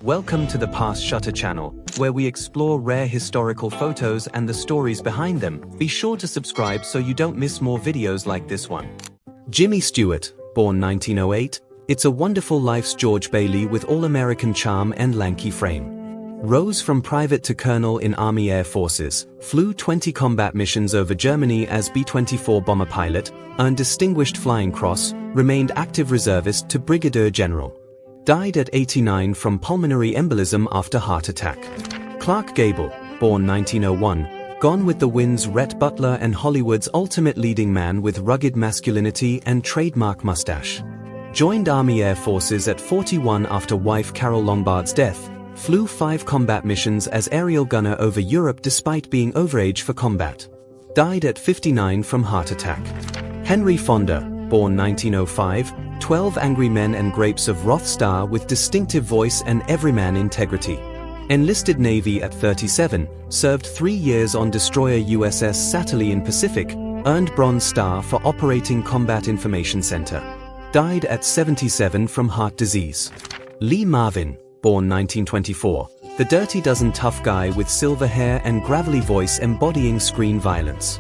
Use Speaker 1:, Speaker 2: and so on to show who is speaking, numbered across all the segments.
Speaker 1: Welcome to the Past Shutter channel, where we explore rare historical photos and the stories behind them. Be sure to subscribe so you don't miss more videos like this one. Jimmy Stewart, born 1908, It's a Wonderful Life's George Bailey with all-American charm and lanky frame. Rose from private to colonel in Army Air Forces, flew 20 combat missions over Germany as B-24 bomber pilot, earned Distinguished Flying Cross, remained active reservist to Brigadier General. Died at 89 from pulmonary embolism after heart attack. Clark Gable, born 1901, Gone with the Wind's Rhett Butler and Hollywood's ultimate leading man with rugged masculinity and trademark mustache. Joined Army Air Forces at 41 after wife Carol Lombard's death, flew 5 combat missions as aerial gunner over Europe despite being overage for combat. Died at 59 from heart attack. Henry Fonda, born 1905, 12 Angry Men and Grapes of Wrath star with distinctive voice and everyman integrity. Enlisted Navy at 37, served 3 years on destroyer USS Satterley in Pacific, earned Bronze Star for operating Combat Information Center. Died at 77 from heart disease. Lee Marvin, born 1924, the Dirty Dozen tough guy with silver hair and gravelly voice embodying screen violence.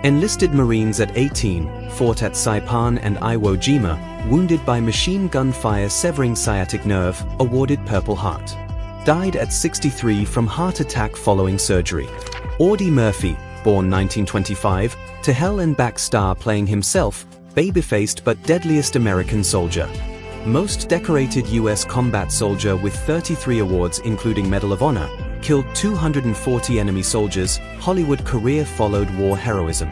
Speaker 1: Enlisted Marines at 18, fought at Saipan and Iwo Jima, wounded by machine gun fire severing sciatic nerve, awarded Purple Heart. Died at 63 from heart attack following surgery. Audie Murphy, born 1925, to hell and back star playing himself, baby-faced but deadliest American soldier. Most decorated U.S. combat soldier with 33 awards including Medal of Honor, killed 240 enemy soldiers, Hollywood career followed war heroism.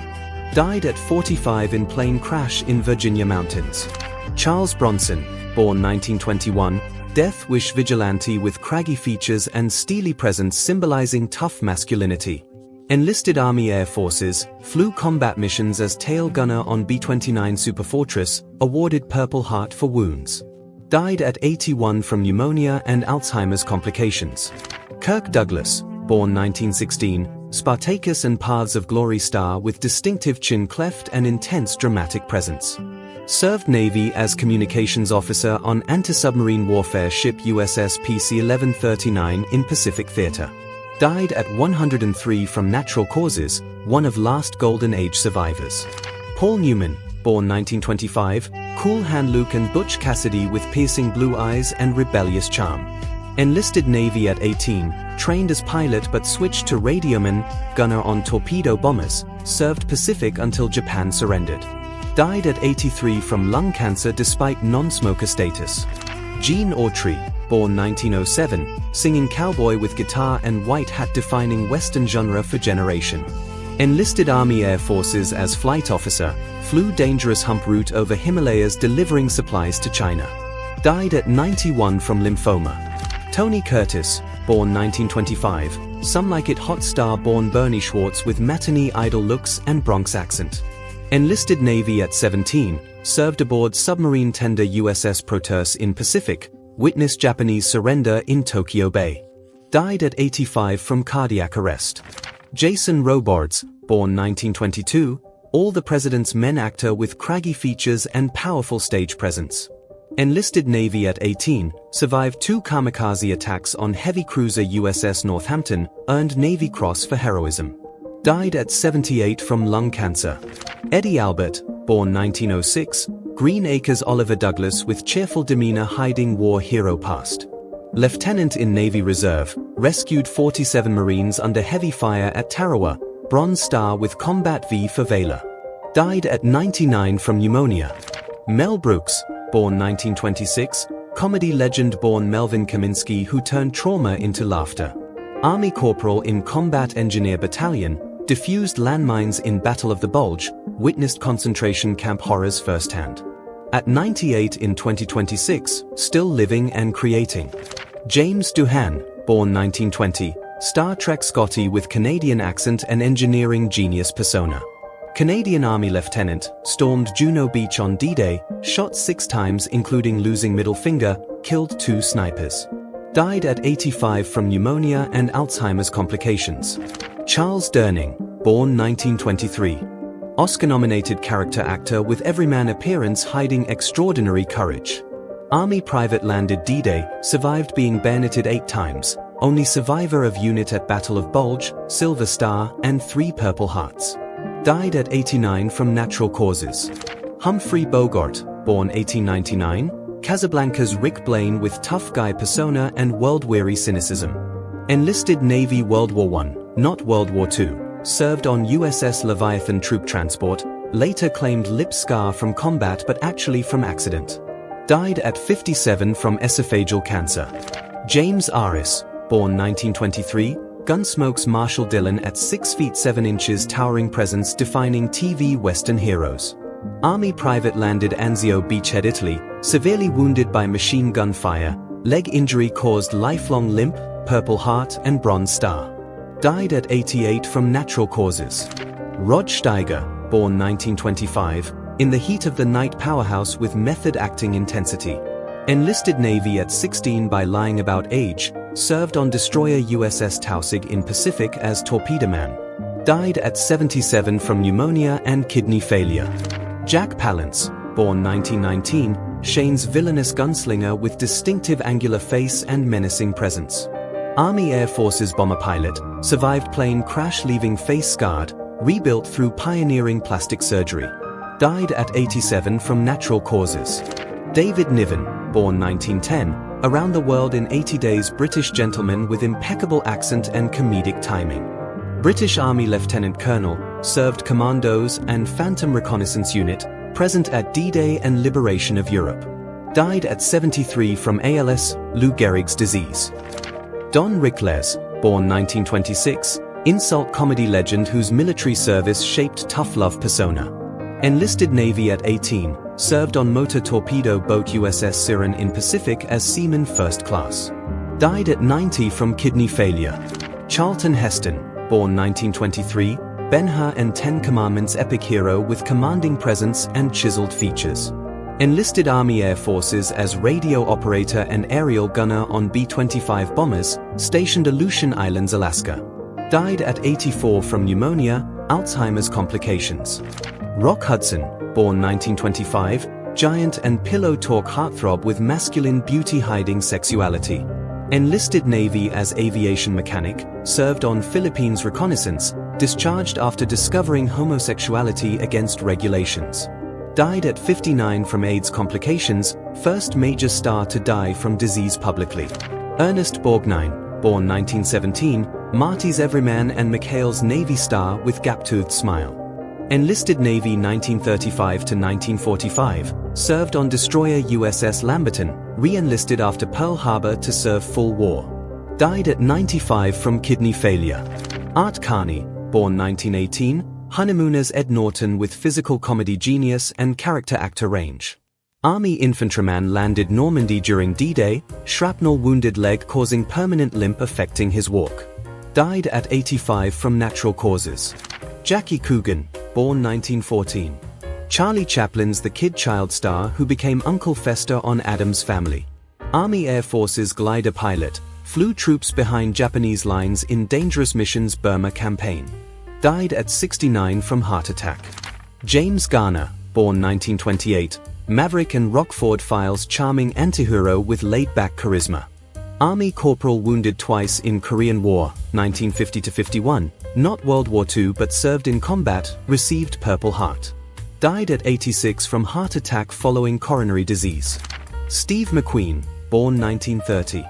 Speaker 1: Died at 45 in plane crash in Virginia mountains. Charles Bronson, born 1921, death wish vigilante with craggy features and steely presence symbolizing tough masculinity. Enlisted Army Air Forces, flew combat missions as tail gunner on B-29 Superfortress, awarded Purple Heart for wounds. Died at 81 from pneumonia and Alzheimer's complications. Kirk Douglas, born 1916, Spartacus and Paths of Glory star with distinctive chin cleft and intense dramatic presence. Served Navy as communications officer on anti-submarine warfare ship USS PC-1139 in Pacific Theater. Died at 103 from natural causes, one of last Golden Age survivors. Paul Newman, born 1925, Cool Hand Luke and Butch Cassidy with piercing blue eyes and rebellious charm. Enlisted Navy at 18, trained as pilot but switched to radioman, gunner on torpedo bombers, served Pacific until Japan surrendered. Died at 83 from lung cancer despite non-smoker status. Gene Autry, born 1907, singing cowboy with guitar and white hat defining Western genre for generation. Enlisted Army Air Forces as flight officer, flew dangerous hump route over Himalayas delivering supplies to China. Died at 91 from lymphoma. Tony Curtis, born 1925, Some Like It hot star born Bernie Schwartz with matinee idol looks and Bronx accent. Enlisted Navy at 17, served aboard submarine tender USS Proteus in Pacific, witnessed Japanese surrender in Tokyo Bay. Died at 85 from cardiac arrest. Jason Robards, born 1922, All the President's Men actor with craggy features and powerful stage presence. Enlisted Navy at 18, survived 2 kamikaze attacks on heavy cruiser USS Northampton, earned Navy Cross for heroism. Died at 78 from lung cancer. Eddie Albert, born 1906, Green Acres Oliver Douglas with cheerful demeanor hiding war hero past. Lieutenant in Navy Reserve, rescued 47 Marines under heavy fire at Tarawa, Bronze Star with Combat V for Valor. Died at 99 from pneumonia. Mel Brooks, born 1926, comedy legend born Melvin Kaminsky who turned trauma into laughter. Army Corporal in Combat Engineer Battalion, diffused landmines in Battle of the Bulge, witnessed concentration camp horrors firsthand. At 98 in 2026, still living and creating. James Doohan, born 1920, Star Trek Scotty with Canadian accent and engineering genius persona. Canadian Army Lieutenant, stormed Juno Beach on D-Day, shot 6 times including losing middle finger, killed 2 snipers. Died at 85 from pneumonia and Alzheimer's complications. Charles Durning, born 1923. Oscar-nominated character actor with everyman appearance hiding extraordinary courage. Army private landed D-Day, survived being bayoneted 8 times, only survivor of unit at Battle of Bulge, Silver Star, and 3 Purple Hearts. Died at 89 from natural causes. Humphrey Bogart, born 1899, Casablanca's Rick Blaine with tough guy persona and world-weary cynicism. Enlisted Navy World War I, not World War II, served on USS Leviathan troop transport, later claimed lip scar from combat but actually from accident. Died at 57 from esophageal cancer. James Aris, born 1923, Gunsmoke's Marshall Dillon at 6 feet 7 inches towering presence defining TV Western heroes. Army private landed Anzio Beachhead, Italy, severely wounded by machine gun fire, leg injury caused lifelong limp, Purple Heart and Bronze Star. Died at 88 from natural causes. Rod Steiger, born 1925, in the heat of the night powerhouse with method acting intensity. Enlisted Navy at 16 by lying about age, served on destroyer USS Tausig in Pacific as Torpedo Man. Died at 77 from pneumonia and kidney failure. Jack Palance, born 1919, Shane's villainous gunslinger with distinctive angular face and menacing presence. Army Air Forces bomber pilot, survived plane crash leaving face scarred, rebuilt through pioneering plastic surgery. Died at 87 from natural causes. David Niven, born 1910, around the world in 80 days British gentleman with impeccable accent and comedic timing. British Army Lieutenant Colonel, served Commandos and Phantom Reconnaissance Unit, present at D-Day and Liberation of Europe. Died at 73 from ALS, Lou Gehrig's disease. Don Rickles, born 1926, insult comedy legend whose military service shaped tough love persona. Enlisted Navy at 18, served on motor torpedo boat USS Siren in Pacific as Seaman First Class. Died at 90 from kidney failure. Charlton Heston, born 1923, Ben-Hur and 10 Commandments epic hero with commanding presence and chiseled features. Enlisted Army Air Forces as radio operator and aerial gunner on B-25 bombers, stationed Aleutian Islands, Alaska. Died at 84 from pneumonia, Alzheimer's complications. Rock Hudson, born 1925, giant and pillow talk heartthrob with masculine beauty hiding sexuality. Enlisted Navy as aviation mechanic, served on Philippines reconnaissance, discharged after discovering homosexuality against regulations. Died at 59 from AIDS complications, first major star to die from disease publicly. Ernest Borgnine, born 1917, Marty's everyman and McHale's Navy star with gap-toothed smile. Enlisted Navy 1935 to 1945, served on destroyer USS Lamberton, re-enlisted after Pearl Harbor to serve full war. Died at 95 from kidney failure. Art Carney, born 1918, honeymooners Ed Norton with physical comedy genius and character actor range. Army infantryman landed Normandy during D-Day, shrapnel wounded leg causing permanent limp affecting his walk. Died at 85 from natural causes. Jackie Coogan, born 1914. Charlie Chaplin's the kid child star who became Uncle Fester on Addams Family. Army Air Forces glider pilot, flew troops behind Japanese lines in dangerous missions Burma campaign. Died at 69 from heart attack. James Garner, born 1928, maverick and Rockford Files charming antihero with laid-back charisma. Army corporal wounded twice in Korean War, 1950-51, not World War II but served in combat, received Purple Heart. Died at 86 from heart attack following coronary disease. Steve McQueen, born 1930.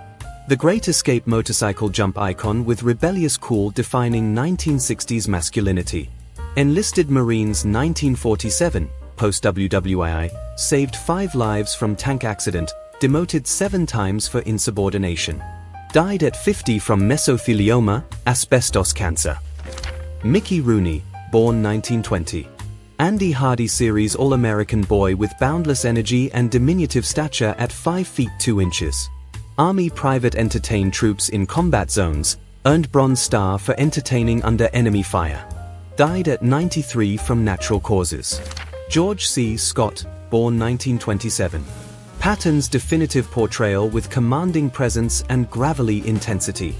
Speaker 1: The Great Escape motorcycle jump icon with rebellious cool defining 1960s masculinity. Enlisted Marines 1947, post-WWII, saved 5 lives from tank accident, demoted 7 times for insubordination. Died at 50 from mesothelioma, asbestos cancer. Mickey Rooney, born 1920. Andy Hardy series All-American boy with boundless energy and diminutive stature at 5 feet 2 inches. Army private entertained troops in combat zones, earned Bronze Star for entertaining under enemy fire. Died at 93 from natural causes. George C. Scott, born 1927. Patton's definitive portrayal with commanding presence and gravelly intensity.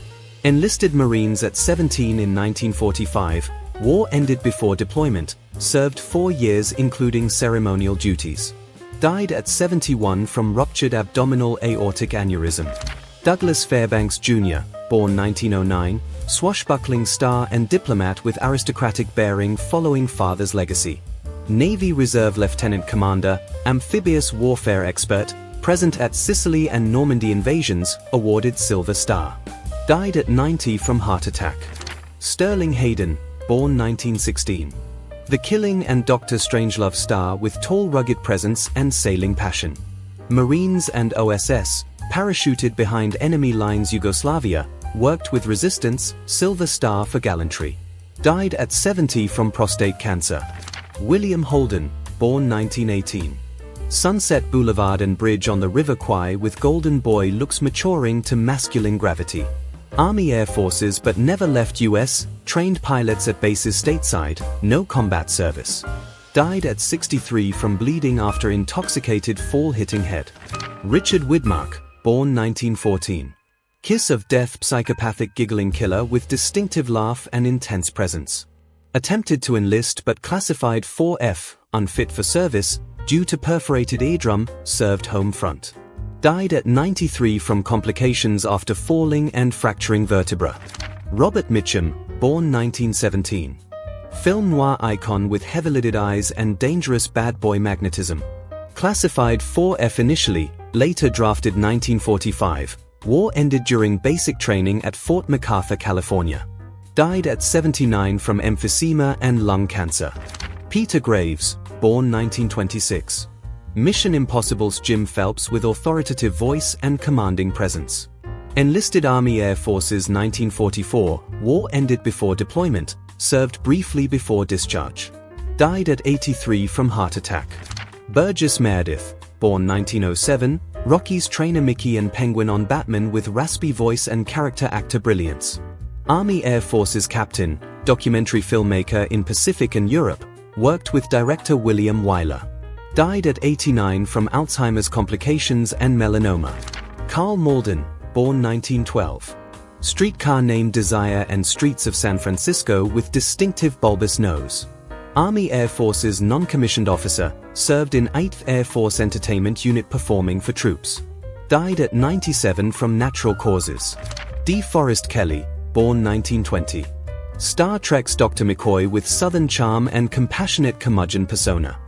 Speaker 1: Enlisted Marines at 17 in 1945, war ended before deployment, served 4 years including ceremonial duties. Died at 71 from ruptured abdominal aortic aneurysm. Douglas Fairbanks Jr., born 1909, swashbuckling star and diplomat with aristocratic bearing following father's legacy. Navy Reserve Lieutenant Commander, amphibious warfare expert, present at Sicily and Normandy invasions, awarded Silver Star. Died at 90 from heart attack. Sterling Hayden, born 1916. The Killing and Dr. Strangelove star with tall rugged presence and sailing passion. Marines and OSS, parachuted behind enemy lines Yugoslavia, worked with resistance, Silver Star for gallantry. Died at 70 from prostate cancer. William Holden, born 1918. Sunset Boulevard and Bridge on the River Kwai with Golden Boy looks maturing to masculine gravity. Army Air Forces but never left US, trained pilots at bases stateside, no combat service. Died at 63 from bleeding after intoxicated fall hitting head. Richard Widmark, born 1914. Kiss of death psychopathic giggling killer with distinctive laugh and intense presence. Attempted to enlist but classified 4F, unfit for service, due to perforated eardrum, served home front. Died at 93 from complications after falling and fracturing vertebra. Robert Mitchum, born 1917. Film noir icon with heavy-lidded eyes and dangerous bad boy magnetism. Classified 4F initially, later drafted 1945. War ended during basic training at Fort MacArthur, California. Died at 79 from emphysema and lung cancer. Peter Graves, born 1926. Mission Impossible's Jim Phelps with authoritative voice and commanding presence. Enlisted Army Air Forces 1944, war ended before deployment, served briefly before discharge. Died at 83 from heart attack. Burgess Meredith, born 1907, Rocky's trainer Mickey and Penguin on Batman with raspy voice and character actor brilliance. Army Air Forces captain, documentary filmmaker in Pacific and Europe, worked with director William Wyler. Died at 89 from Alzheimer's complications and melanoma. Carl Malden, born 1912. Streetcar named Desire and Streets of San Francisco with distinctive bulbous nose. Army Air Forces non-commissioned officer, served in 8th Air Force Entertainment Unit performing for troops. Died at 97 from natural causes. D. Forrest Kelly, born 1920. Star Trek's Dr. McCoy with southern charm and compassionate curmudgeon persona.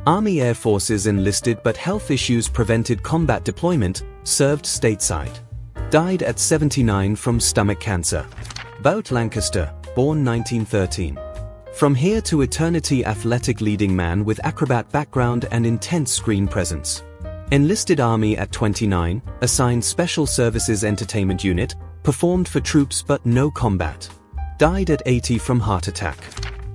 Speaker 1: Army Air Forces enlisted but health issues prevented combat deployment, served stateside. Died at 79 from stomach cancer. Bout Lancaster, born 1913. From Here to Eternity athletic leading man with acrobat background and intense screen presence. Enlisted Army at 29, assigned Special Services Entertainment Unit, performed for troops but no combat. Died at 80 from heart attack.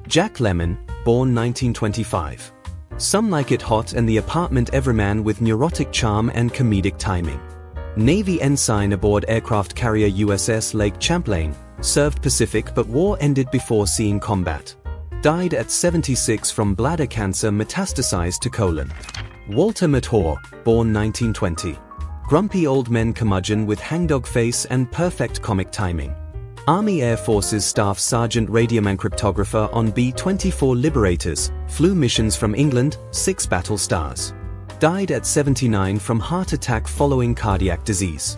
Speaker 1: Jack Lemmon, born 1925. Some Like It Hot and The Apartment Everyman with neurotic charm and comedic timing. Navy ensign aboard aircraft carrier USS Lake Champlain, served Pacific but war ended before seeing combat. Died at 76 from bladder cancer metastasized to colon. Walter Matthau, born 1920. Grumpy old men curmudgeon with hangdog face and perfect comic timing. Army Air Forces Staff Sergeant Radioman Cryptographer on B-24 Liberators, flew missions from England, 6 battle stars. Died at 79 from heart attack following cardiac disease.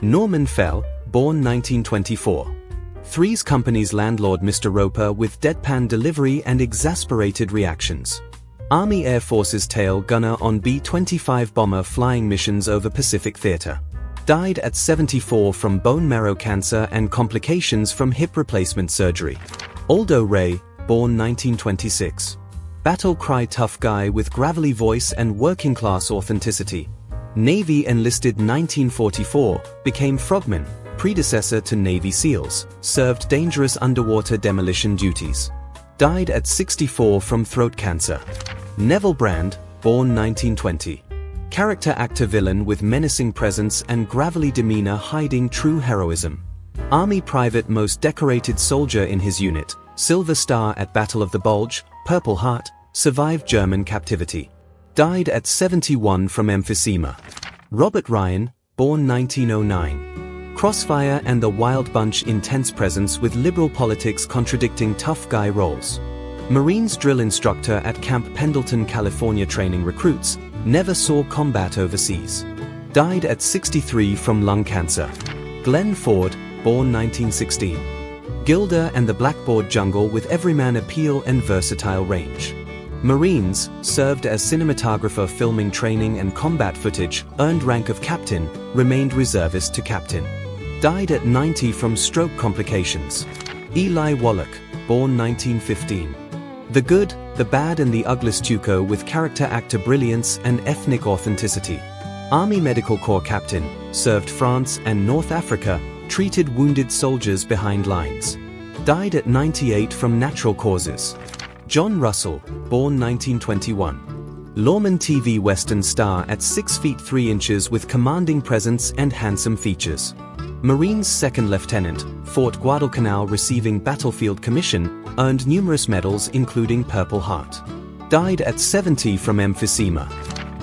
Speaker 1: Norman Fell, born 1924. Three's Company's landlord Mr. Roper with deadpan delivery and exasperated reactions. Army Air Forces tail gunner on B-25 bomber flying missions over Pacific Theater. Died at 74 from bone marrow cancer and complications from hip replacement surgery. Aldo Ray, born 1926. Battle cry tough guy with gravelly voice and working class authenticity. Navy enlisted 1944, became frogman, predecessor to Navy SEALs, served dangerous underwater demolition duties. Died at 64 from throat cancer. Neville Brand, born 1920. Character actor villain with menacing presence and gravelly demeanor hiding true heroism. Army private most decorated soldier in his unit, Silver Star at Battle of the Bulge, Purple Heart, survived German captivity. Died at 71 from emphysema. Robert Ryan, born 1909. Crossfire and the Wild Bunch intense presence with liberal politics contradicting tough guy roles. Marines drill instructor at Camp Pendleton, California training recruits, Never saw combat overseas. Died at 63 from lung cancer. Glenn Ford, born 1916. Gilda and the Blackboard Jungle with everyman appeal and versatile range. Marines, served as cinematographer filming training and combat footage, earned rank of captain, remained reservist to captain. Died at 90 from stroke complications. Eli Wallach, born 1915. The Good, the Bad and the Ugly Stuco with character actor brilliance and ethnic authenticity. Army Medical Corps captain, served France and North Africa, treated wounded soldiers behind lines. Died at 98 from natural causes. John Russell, born 1921. Lawman TV Western star at 6 feet 3 inches with commanding presence and handsome features. Marines second lieutenant, Fort Guadalcanal receiving battlefield commission, earned numerous medals including Purple Heart. Died at 70 from emphysema.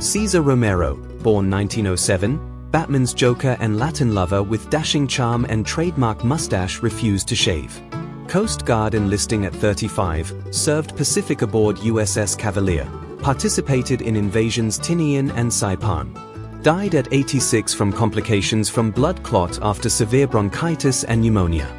Speaker 1: Cesar Romero, born 1907, Batman's Joker and Latin lover with dashing charm and trademark mustache, refused to shave. Coast Guard enlisting at 35, served Pacific aboard USS Cavalier, participated in invasions Tinian and Saipan. Died at 86 from complications from blood clot after severe bronchitis and pneumonia.